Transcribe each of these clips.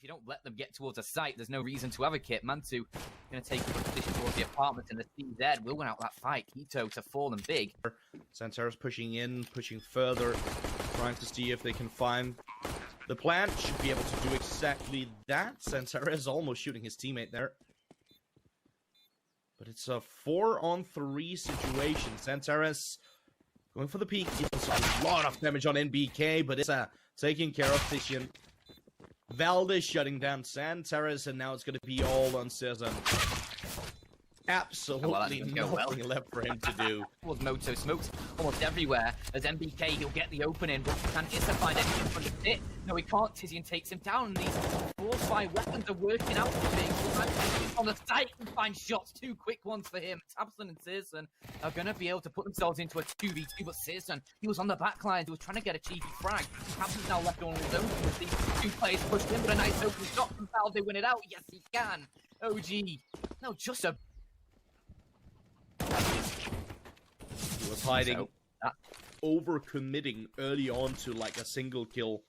If you don't let them get towards a site, there's no reason to have a kit. Mantu going to take a position towards the apartment, and the CZ will win out that fight. Kito to fallen big. Santeras pushing in, pushing further, trying to see if they can find the plant. Should be able to do exactly that. Santeras almost shooting his teammate there. But it's a 4-on-3 situation. Santeras going for the peak. He does a lot of damage on NBK, but it's taking care of Titian. Valdez shutting down Santeras, and now it's going to be all on Cezanne. Absolutely nothing left for him to do. Towards Moto, smokes almost everywhere. As MBK, he'll get the opening, but can Issa find anything from the pit? No, he can't. Tizian takes him down, and these 4-5 weapons are working out for Big. On the site and find shots, 2 quick ones for him. Tabson and Searson are going to be able to put themselves into a 2v2, but Searson, he was on the back line, he was trying to get a cheeky frag. Tabson's now left on his own with these 2 players pushed in, but a nice open shot from Val. They win it out. Yes, he can. OG, no, just a... He was hiding, over-committing early on to like a single kill.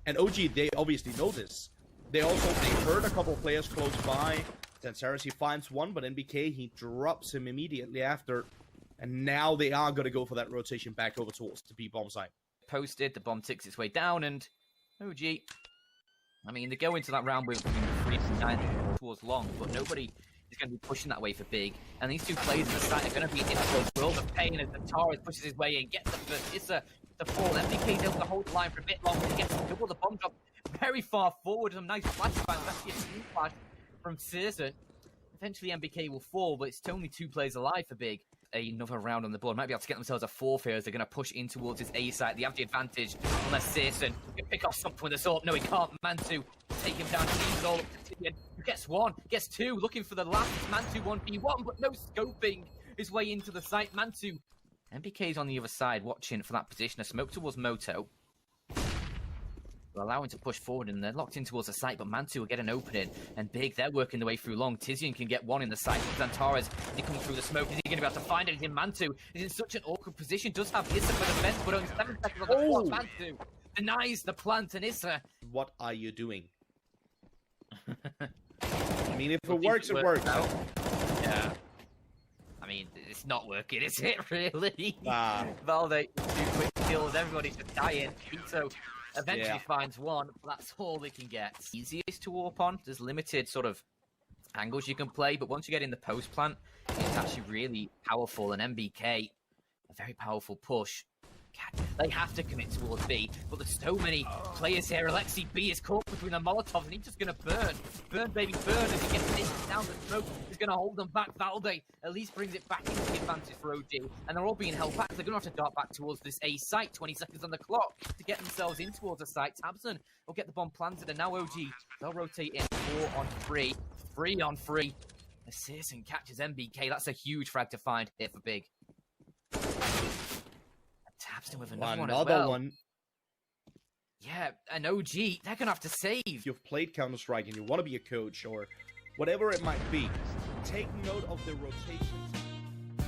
And OG, they obviously know this. They heard a couple of players close by. Santeras, he finds one, but NBK, he drops him immediately after. And now they are going to go for that rotation back over towards the B-bomb site. Posted, the bomb ticks its way down, and OG, I mean, they go into that round with 3-9 towards long, but nobody is going to be pushing that way for Big. And these 2 players in the site are going to be in a world of pain as the Taurus pushes his way in, gets the first Issa to fall. MBK's able to hold the line for a bit longer. He gets to double the bomb drop very far forward. Some nice flashbangs. Actually, a team flash from Searson. Eventually, MBK will fall, but it's only 2 players alive for Big. Another round on the board. Might be able to get themselves a 4th here as they're going to push in towards his A site. They have the advantage unless Searson can pick off something with assault. No, he can't. Mantu take him down. He's all up to Tidian. Gets 1, gets 2, looking for the last Mantu 1v1, but no scoping his way into the site. Mantu. MBK's on the other side watching for that position. A smoke towards Moto. Will allow him to push forward, and they're locked in towards the site, but Mantu will get an opening. And Big, they're working their way through long. Tizian can get 1 in the site. Xantares, he comes through the smoke. Is he going to be able to find anything? Mantu is in such an awkward position. Does have Issa for defense, but only 7 seconds on the clock. Mantu denies the plant, and Issa. What are you doing? I mean, if it works, it works. Yeah. I mean, it's not working, is it, really? Valde, 2 quick kills, everybody's just dying. Kito eventually finds 1, but that's all they can get. Easiest to warp on. There's limited sort of angles you can play, but once you get in the post plant, it's actually really powerful. And MBK, a very powerful push. They have to commit towards B, but there's so many players here. Alexi B is caught between the Molotovs, and he's just going to burn. Burn, baby, burn, as he gets hit down the smoke. He's going to hold them back. Valde at least brings it back into the advantage for OG, and they're all being held back. They're going to have to dart back towards this A site. 20 seconds on the clock to get themselves in towards the site. Tabson will get the bomb planted, and now OG, they'll rotate in 4-on-3, 3-on-3. As Searson catches MBK, that's a huge frag to find here for Big. Tabson with another one as well. Yeah, an OG, they're going to have to save. If you've played Counter-Strike and you want to be a coach or whatever it might be, take note of the rotations.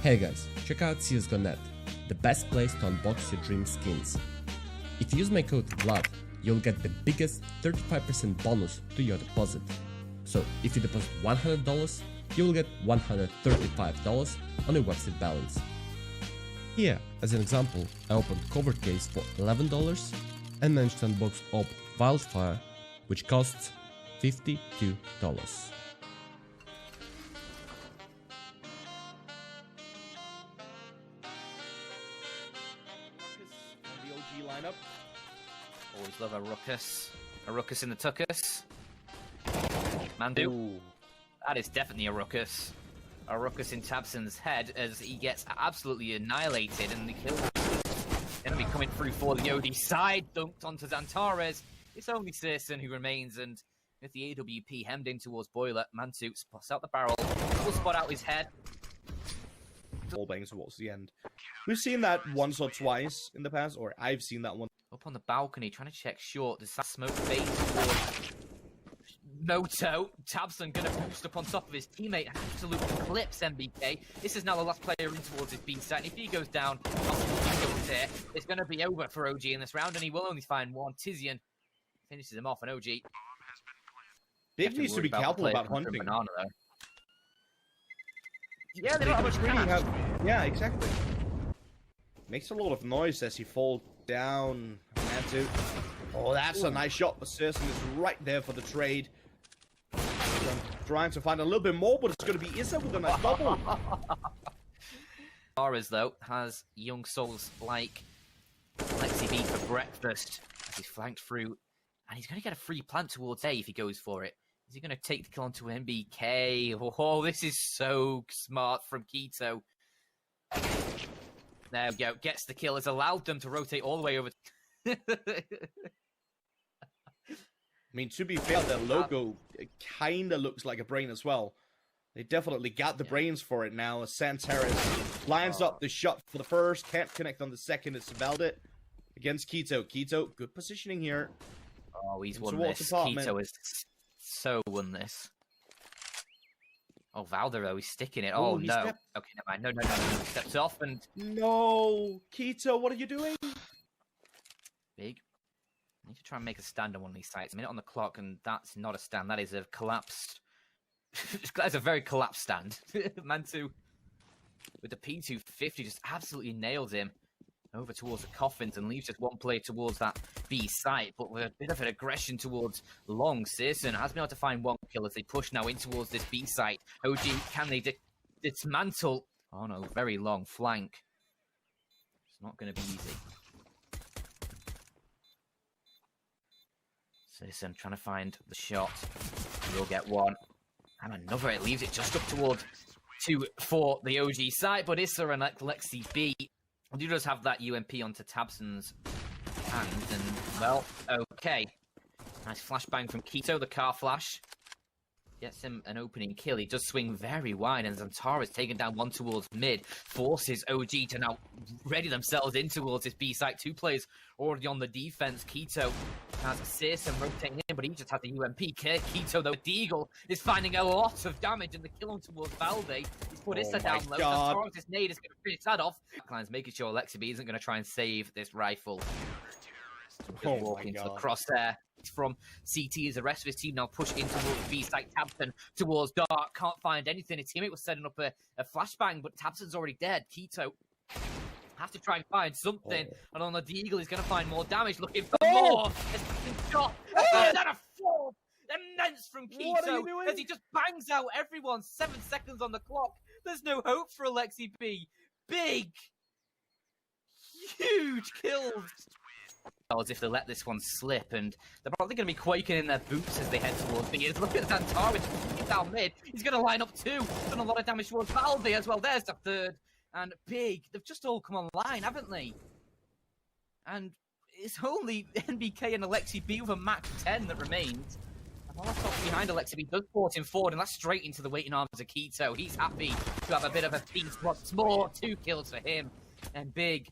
Hey guys, check out CSGO.net, the best place to unbox your dream skins. If you use my code VLAD, you'll get the biggest 35% bonus to your deposit. So if you deposit $100, you will get $135 on your website balance. Here, as an example, I opened covered case for $11 and managed to unbox Op Wildfire, which costs $52. The OG lineup. Always love a ruckus. A ruckus in the tuckus. Mandu. Ooh. That is definitely a ruckus. A ruckus in Tabson's head as he gets absolutely annihilated, and the kill is going to be coming through for the OD side. Dunked onto Xantares. It's only Searson who remains, and with the AWP hemmed in towards Boiler, Mantu spots out the barrel. Will spot out his head. Ball bangs towards the end. We've seen that once or twice in the past, or I've seen that one. Up on the balcony, trying to check short. There's that smoke fade towards Moto. Tabson going to boost up on top of his teammate and absolutely clips MBK. This is now the last player in towards his B site, and if he goes down, here, it's going to be over for OG in this round, and he will only find 1. Tizian finishes him off, and OG Big needs to be careful about hunting. Banana, yeah, they They don't have don't much really cash. Yeah, exactly. Makes a lot of noise as he falls down. Mantu. Oh, that's a nice shot, but Serson is right there for the trade. Trying to find a little bit more, but it's going to be Issa with a nice double. Aras, though, has young souls like Lexi B for breakfast as he's flanked through, and he's going to get a free plant towards A if he goes for it. Is he going to take the kill onto MBK? Oh, this is so smart from Keto. There we go. Gets the kill. Has allowed them to rotate all the way over. I mean, to be fair, their logo kind of looks like a brain as well. They definitely got the brains for it now. As Santaris lines up the shot for the first, can't connect on the second. It's Valdit against Keto. Keto, good positioning here. Oh, he's won this. Keto has so won this. Oh, Valder, though, he's sticking it. Oh, no. Okay, never mind. No. He steps off and... No! Keto, what are you doing? Big. I need to try and make a stand on one of these sites. A minute on the clock, and that's not a stand. That is a collapsed... That's a very collapsed stand. Mantu, with the P250, just absolutely nails him over towards the coffins and leaves just one player towards that B site, but with a bit of an aggression towards Long. Searson has been able to find one kill as they push now in towards this B site. OG, can they dismantle? Oh no, very long flank. It's not going to be easy. Searson trying to find the shot. He'll get one. And another, it leaves it just up towards 2 for the OG side, but Issa and Lexi B do just have that UMP onto Tabson's hand, and, well, okay. Nice flashbang from Keto, the car flash. Gets him an opening kill. He does swing very wide, and Zantara's taken down one towards mid. Forces OG to now ready themselves in towards this B site. 2 players already on the defense. Keto has Searson rotating in, but he just has the UMP. Keto, though, Deagle is finding a lot of damage, and the kill on towards Valde. He's put Issa down low. Zantara's nade is going to finish that off. Clan's making sure Lexi B isn't going to try and save this rifle. Just walking to the crosshair from CT as the rest of his team now push in towards B site. Tabson towards Dark, can't find anything. His teammate was setting up a flashbang, but Tabson's already dead. Keto has to try and find something, and on the Deagle he's going to find more damage, looking for more. A second shot, and then a fourth, immense from Keto as he just bangs out everyone. 7 seconds on the clock. There's no hope for Alexi B. Big, huge kills. As if they let this one slip, and they're probably going to be quaking in their boots as they head towards B. Look at Zantara, he's down mid. He's going to line up 2. Done a lot of damage towards Valde as well. There's the third. And Big, they've just all come online, haven't they? And it's only NBK and Alexi B with a max 10 that remains. And Molotov behind Alexi B does force him forward, and that's straight into the waiting arms of Keto. He's happy to have a bit of a piece once more. 2 kills for him. And Big.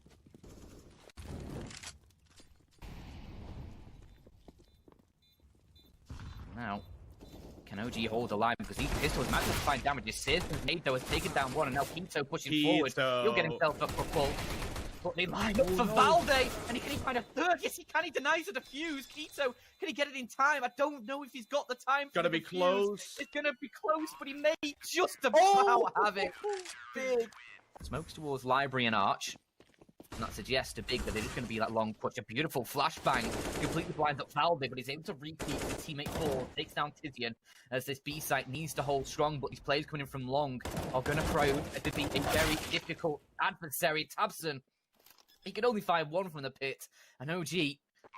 Now, can OG hold the line? Because these pistols might just find damage. Searson's nade, though, has taken down one, and now Keto pushing forward. He'll get himself up for full. But they line up for Valde, and can he find a third? Yes, he can. He denies the defuse. Keto, can he get it in time? I don't know if he's got the time. Gotta be close. It's gonna be close, but he may just about have it. Big. Smokes towards Library and Arch. And that suggests to Big that it is going to be that long push. A beautiful flashbang completely blinds up Valde, but he's able to repeat his teammate fall, takes down Tizian as this B site needs to hold strong, but these players coming in from long are going to prove to be a very difficult adversary. Tabson, he can only find one from the pit, and OG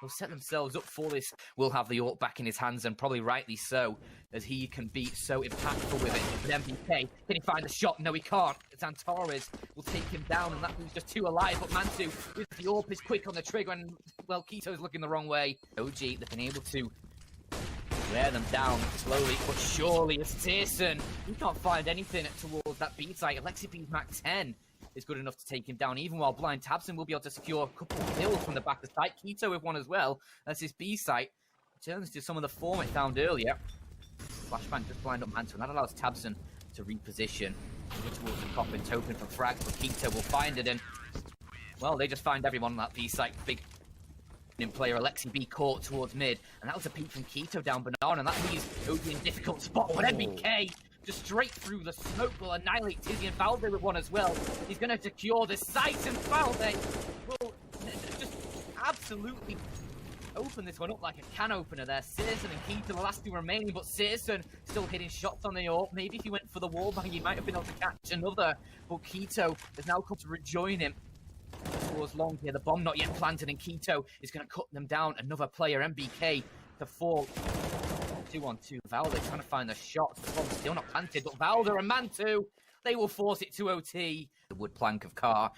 will set themselves up for this. Will have the ult back in his hands, and probably rightly so, as he can be so impactful with it. But MBK, can he find the shot? No, he can't. Zantares will take him down, and that leaves just 2 alive. But Mantu, with the AWP, is quick on the trigger, and, well, Keto's looking the wrong way. OG, they've been able to wear them down slowly, but surely. As Searson, he can't find anything towards that B site. Alexi B's max 10 is good enough to take him down, even while blind Tabson will be able to secure a couple of kills from the back of the site. Keto with one as well, as his B site returns to some of the form it found earlier. Flashbang just blind up Mantle, and that allows Tabson to reposition towards the coffin, hoping for frags, but Keto will find it, and, well, they just find everyone on that B site. Big in player Alexi B caught towards mid, and that was a peek from Keto down banana, and that leaves OG in a difficult spot. But MBK just straight through the smoke will annihilate Tizzy, and Valde with one as well. He's going to secure the site, and Valde will just absolutely open this one up like a can opener there. Searson and Keto, the last two remaining, but Searson still hitting shots on the AWP. Maybe if he went for the wallbang, he might have been able to catch another, but Keto has now come to rejoin him towards long here. The bomb not yet planted, and Keto is going to cut them down. Another player, MBK, to fall 2-on-2. Valde trying to find the shots. The bomb's still not planted, but Valde and Mantu, they will force it to OT. The wood plank of Car.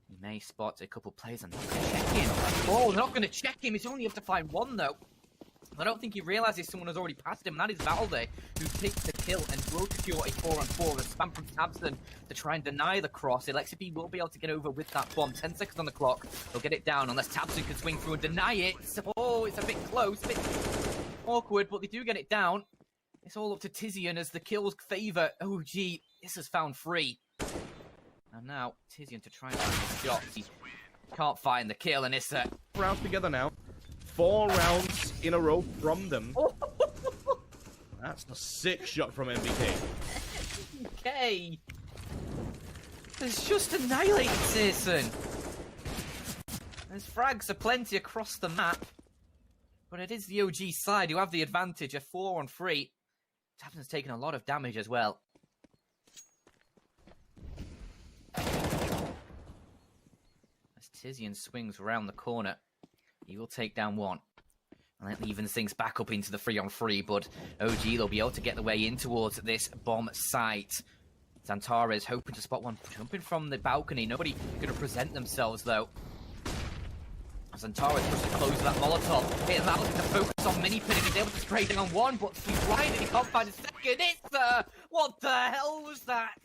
He may spot a couple players and not going to check him. Oh, they're not going to check him. He's only able to find one, though. I don't think he realizes someone has already passed him, and that is Valde, who takes the kill and will secure a 4-on-4. The spam from Tabson to try and deny the cross. Alexi will be able to get over with that bomb. 10 seconds on the clock. They'll get it down unless Tabson can swing through and deny it. Oh, it's a bit close, a bit awkward, but they do get it down. It's all up to Tizian as the kills favor OG. This has found free. And now, Tizian to try and find the shot. He can't find the kill, and it's rounds together now. 4 rounds in a row from them. That's a sick shot from MBK. MBK has just annihilated Searson. There's frags aplenty across the map, but it is the OG side who have the advantage. A 4-on-3. Tapson's taken a lot of damage as well. As Tizian swings around the corner, he will take down one. And that evens things back up into the 3-on-3, but OG, they'll be able to get the way in towards this bomb site. Zantares hoping to spot one, jumping from the balcony. Nobody going to present themselves, though. Zantares pushes close to that Molotov. It allows him to focus on mini-pin, and he's able to spray down one, but he's blind and he can't find a second. It's what the hell was that?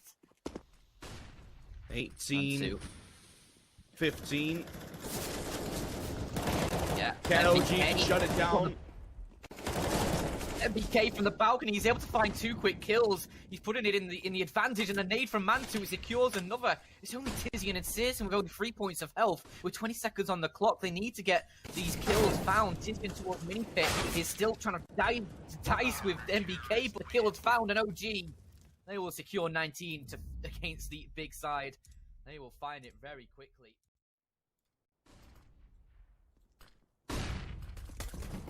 18, 15. Yeah. Can OG shut it down? MBK from the balcony, he's able to find 2 quick kills. He's putting it in the advantage, and the nade from Mantu secures another. It's only Tizian and Searson with only 3 points of health. With 20 seconds on the clock, they need to get these kills found. Tizian towards Minipit is still trying to dice with MBK, but the kill is found, and OG, they will secure 19 against the big side. They will find it very quickly.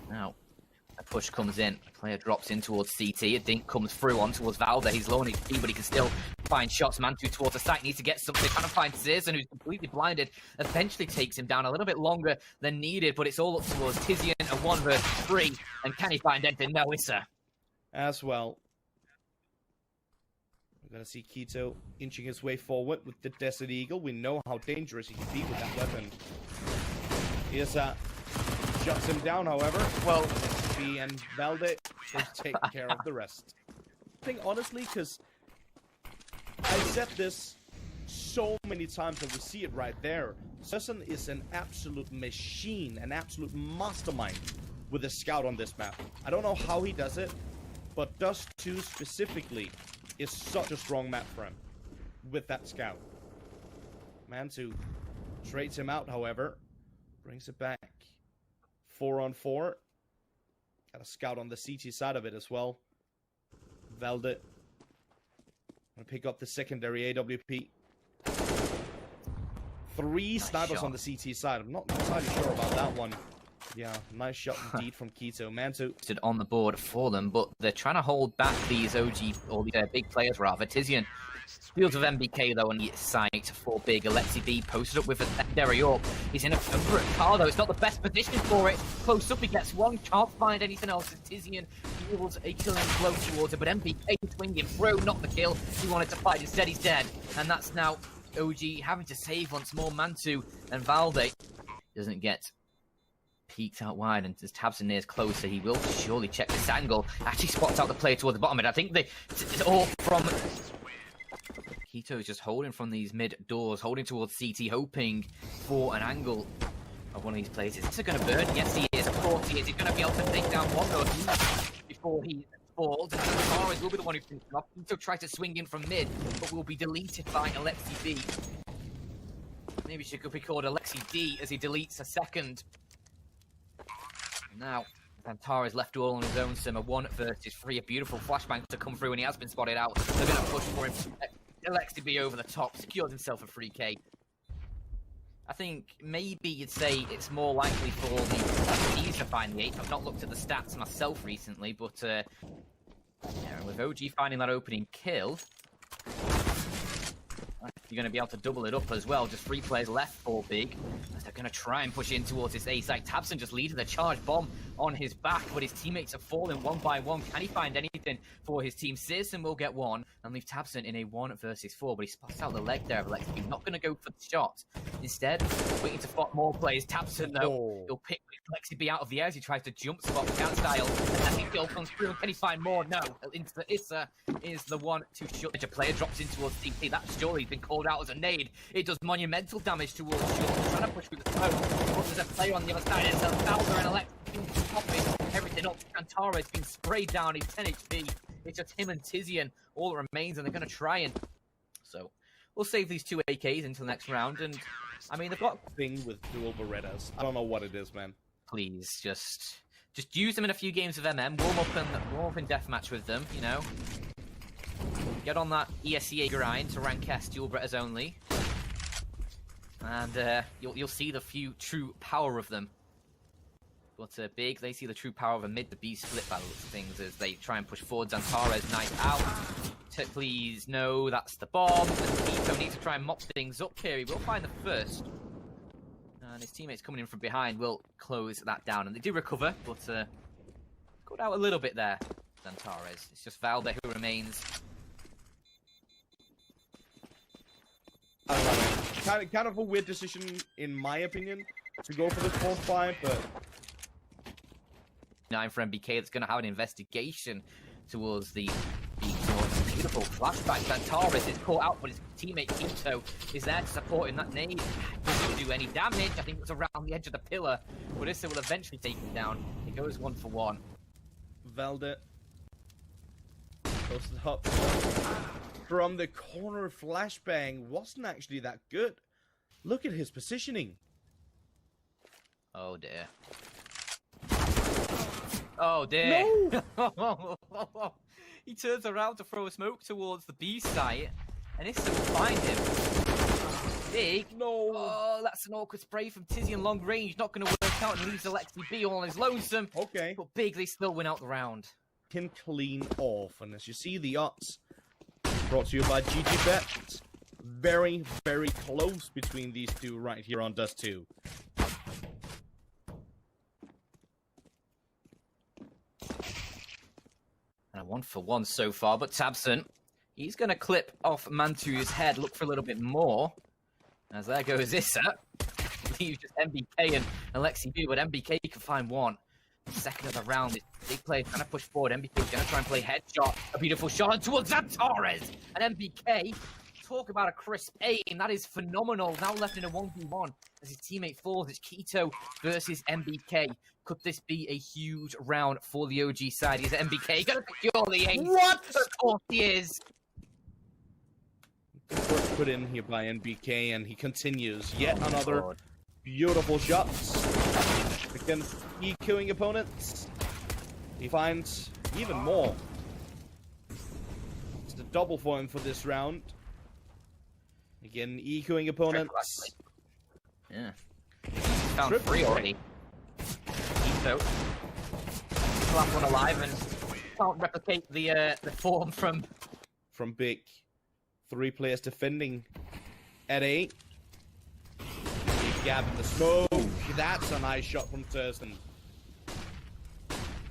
Now, a push comes in. A player drops in towards CT. A dink comes through on towards Valde. He's low on HP, but he can still find shots. Mantu towards the site needs to get something. Trying to find Searson, who's completely blinded. Eventually takes him down a little bit longer than needed, but it's all up towards Tizian, a 1 versus 3. And can he find anything? No, it's as well. We're gonna see Keto inching his way forward with the Desert Eagle. We know how dangerous he can be with that weapon. Here's shuts him down, however. Well, SB and Valde will take care of the rest. I think, honestly, because I said this so many times and we see it right there. Searson is an absolute machine, an absolute mastermind with a scout on this map. I don't know how he does it, but Dust 2 specifically is such a strong map for him with that scout. Mantu trades him out, however. Brings it back. 4-on-4. Got a scout on the CT side of it as well. Valde. Gonna pick up the secondary AWP. 3 snipers on the CT side. I'm not entirely sure about that one. Yeah, nice shot indeed from Keto. Mantu on the board for them, but they're trying to hold back these OG, or these big players rather. Tizian fields with MBK though on the site for big. Alexi B posted up with a secondary AWP. He's in a car though. It's not the best position for it. Close up, he gets one. Can't find anything else. Tizian deals a killing blow towards it, but MBK swinging through, not the kill. He wanted to fight. Instead, he's dead, and that's now OG having to save once more. Mantu and Valde doesn't get peeked out wide, and as Tabson nears closer, he will surely check this angle. Actually spots out the player towards the bottom, and I think it's all from Keto is just holding from these mid doors, holding towards CT, hoping for an angle of one of these players. Is this going to burn? Yes, he is. Of course he is. He's going to be able to take down one though before he falls, and Zantares will be the one who finishes off. Keto tries to swing in from mid, but will be deleted by Alexi B. Maybe she could be called Alexi D as he deletes a second. Now, Pantara is left all on his own, Sim. A 1 versus 3. A beautiful flashbang to come through, and he has been spotted out. They're going to push for him. Alexi over the top, secures himself a 3k. I think maybe you'd say it's more likely for the thieves to find the 8. I've not looked at the stats myself recently, but yeah, with OG finding that opening kill, you're going to be able to double it up as well. Just 3 players left for Big, as they're going to try and push in towards this A site. tabseN just leading the charge bomb on his back, but his teammates are falling one by one. Can he find anything for his team? cysGO will get one and leave tabseN in a 1 versus 4, but he spots out the leg there of Alexi. Not going to go for the shot. Instead, waiting to spot more players. tabseN, though, he'll pick Alexi B out of the air as he tries to jump spot cat style. And the kill comes through. Can he find more? No. Issa is the one to shut. A player drops in towards CT. That surely been called out as a nade. It does monumental damage towards Short. Trying to push through the smoke. But there's a player on the other side. It's Bowser and Alexi popping everything up. Pantara is being sprayed down. He's 10 HP. It's just him and Tizian. All that remains, and they're going to try and... So, we'll save these 2 AKs until the next round, and... I mean, they've got... thing with dual Berettas. I don't know what it is, man. Please, just use them in a few games of MM. Warm up in deathmatch with them, you know. Get on that ESEA grind to rank S dual Berettas only. And you'll see the true power of them. But Big, they see the true power of a mid to B split by the looks of things as they try and push forward. Zantares knife out. Please, no, that's the bomb. niko needs to try and mop things up here. He will find the first. And his teammates coming in from behind will close that down. And they do recover, but got out a little bit there, Zantares. It's just Valde who remains. Kind of a weird decision, in my opinion, to go for this 4-5, but... 9 for MBK, that's going to have an investigation towards the beautiful flashback. Zantares is caught out, but his teammate niko is there to support him. That nade doesn't do any damage. I think it's around the edge of the pillar, but Issa will eventually take him down. He goes 1 for 1. Valde posted up from the corner. Flashbang wasn't actually that good. Look at his positioning. Oh dear. Oh dear. No! He turns around to throw a smoke towards the B site, and Issa will find him. Big. No. Oh, that's an awkward spray from Tizian long range. Not going to work out, and leaves Alexi B all on his lonesome. Okay. But Big, they still win out the round. Can clean off, and as you see, the odds brought to you by GGBet. Very, very close between these two right here on Dust 2. And a 1 for 1 so far, but tabseN, he's going to clip off Mantu's head, look for a little bit more. As there goes Issa. Leaves just MBK and Alexi B, but MBK can find one. Second of the round, this big player trying to push forward. MBK's going to try and play headshot. A beautiful shot towards Zantares. And MBK, talk about a crisp aim. That is phenomenal. Now left in a 1v1 as his teammate falls. It's niko versus MBK. Could this be a huge round for the OG side? Is MBK going to secure the ace? What? Of course he is. Good work put in here by NBK, and he continues. Yet another beautiful shots against killing opponents. He finds even more. It's a double for him for this round. Again, echoing opponents. Yeah. Found 3 already. niko. Last one alive and can't replicate the form from Big. 3 players defending at 8. Gab in the smoke. That's a nice shot from thieves.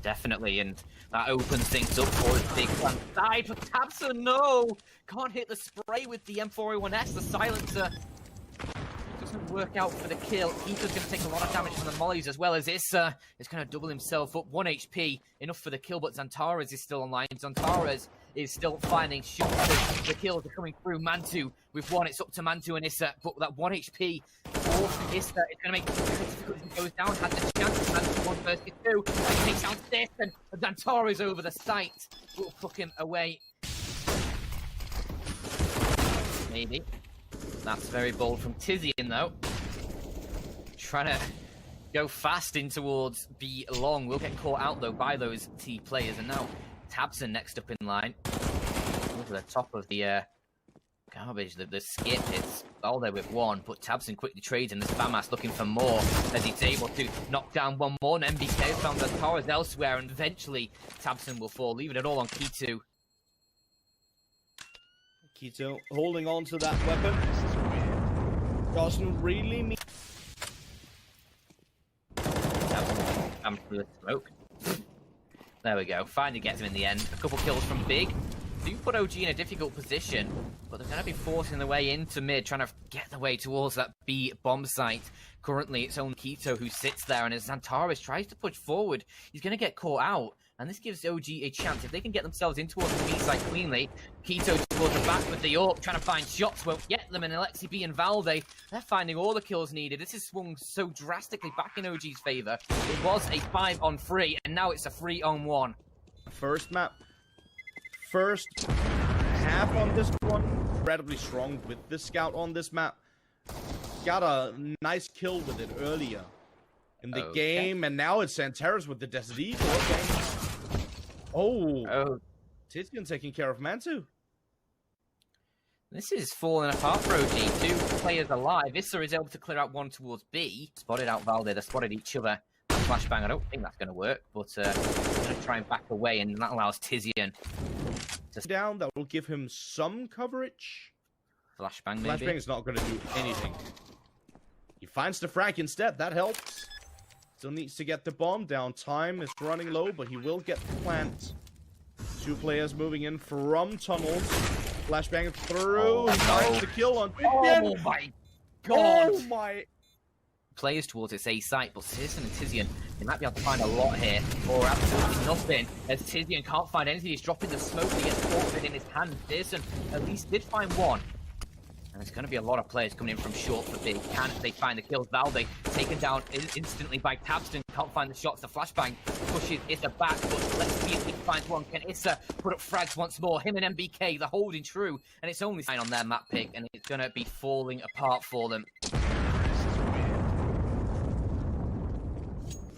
Definitely, and that opens things up for his Big Clan side. But tabseN, no! Can't hit the spray with the M4A1S, the silencer. Doesn't work out for the kill. niko's going to take a lot of damage from the mollies, as well as Issa is going to double himself up. 1 HP, enough for the kill, but Zantares is still online. Zantares is still finding shots. The kills are coming through. Mantu with 1. It's up to Mantu and Issa, but that 1 HP for Issa is going to make it difficult as he goes down. Has the chance. Mantu 1 versus 2. And he takes out this, and Zantares over the site will fuck him away. Maybe. That's very bold from Tizian, though. Trying to go fast in towards B long. We'll get caught out, though, by those T players. And now tabseN next up in line. Over the top of the garbage, the skip. It's all there with one, but tabseN quickly trades, and the FAMAS looking for more as he's able to knock down one more. And MBK found the towers elsewhere, and eventually tabseN will fall, leaving it all on k2. k2 holding on to that weapon. Doesn't really mean... Come through the smoke. There we go. Finally gets him in the end. A couple kills from Big. Do put OG in a difficult position, but they're going to be forcing their way into mid, trying to get their way towards that B bomb site. Currently, it's only k2 who sits there, and as Xantares tries to push forward, he's going to get caught out. And this gives OG a chance. If they can get themselves in towards the B site cleanly, k2 towards the back with the AWP, trying to find shots, won't get them, and Alexi B and Valde, they're finding all the kills needed. This has swung so drastically back in OG's favor. It was a 5-on-3, and now it's a 3-on-1. First map. First half on this one, incredibly strong with the scout on this map. Got a nice kill with it earlier in the game, and now it's Xantares with the Desert Eagle. Okay. Oh, Tizian taking care of Mantu. This is falling apart for OG. Two players alive. Issa is able to clear out one towards B. Spotted out Valde. They spotted each other. Flashbang, I don't think that's going to work, but I'm going to try and back away, and that allows Tizian to down. That will give him some coverage. Flashbang, maybe. Flashbang is not going to do anything. He finds the frag instead. That helps. Still needs to get the bomb down. Time is running low, but he will get the plant. Two players moving in from tunnels. Flashbang through. He finds the kill on Tizian. Oh my god! Oh my... Players towards its A site, but Citizen and Tizian, they might be able to find a lot here, or absolutely nothing, as Tizian can't find anything. He's dropping the smoke, he gets caught in his hand. Citizen at least did find one. And there's going to be a lot of players coming in from short for big. Can they find the kills? Valde taken down instantly by tabseN. Can't find the shots. The flashbang pushes Issa back, but let's see if he finds one. Can Issa put up frags once more? Him and MBK, they're holding true, and it's only 9 on their map pick, and it's going to be falling apart for them.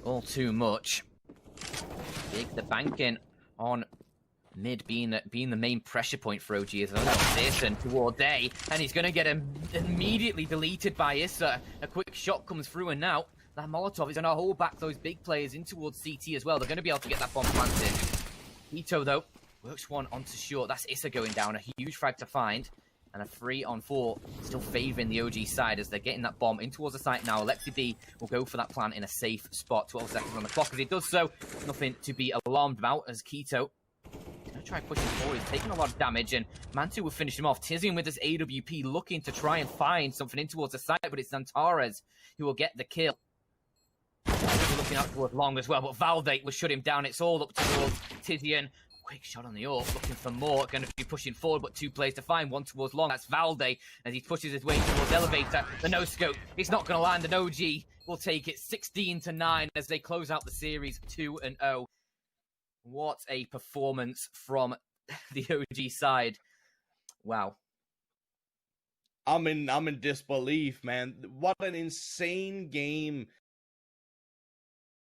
All too much. Big, the banking on mid being the main pressure point for OG as well. citizen towards A, and he's going to get immediately deleted by Issa. A quick shot comes through, and now that Molotov is going to hold back those big players in towards CT as well. They're going to be able to get that bomb planted. Ito, though, works one onto short. That's Issa going down. A huge frag to find. And a 3-on-4 still favouring the OG side as they're getting that bomb in towards the site now. Alexi B will go for that plant in a safe spot. 12 seconds on the clock as he does so. Nothing to be alarmed about as k2 going to try pushing forward. He's taking a lot of damage, and Mantu will finish him off. Tizian with his AWP looking to try and find something in towards the site, but it's Xantares who will get the kill. Looking out towards long as well, but Valde will shut him down. It's all up towards Tizian. Quick shot on the AWP, looking for more. Going to be pushing forward, but 2 players to find. One towards long. That's Valde as he pushes his way towards elevator. The no-scope. He's not going to land, and OG will take it 16-9 as they close out the series 2-0. What a performance from the OG side. Wow. I'm in disbelief, man. What an insane game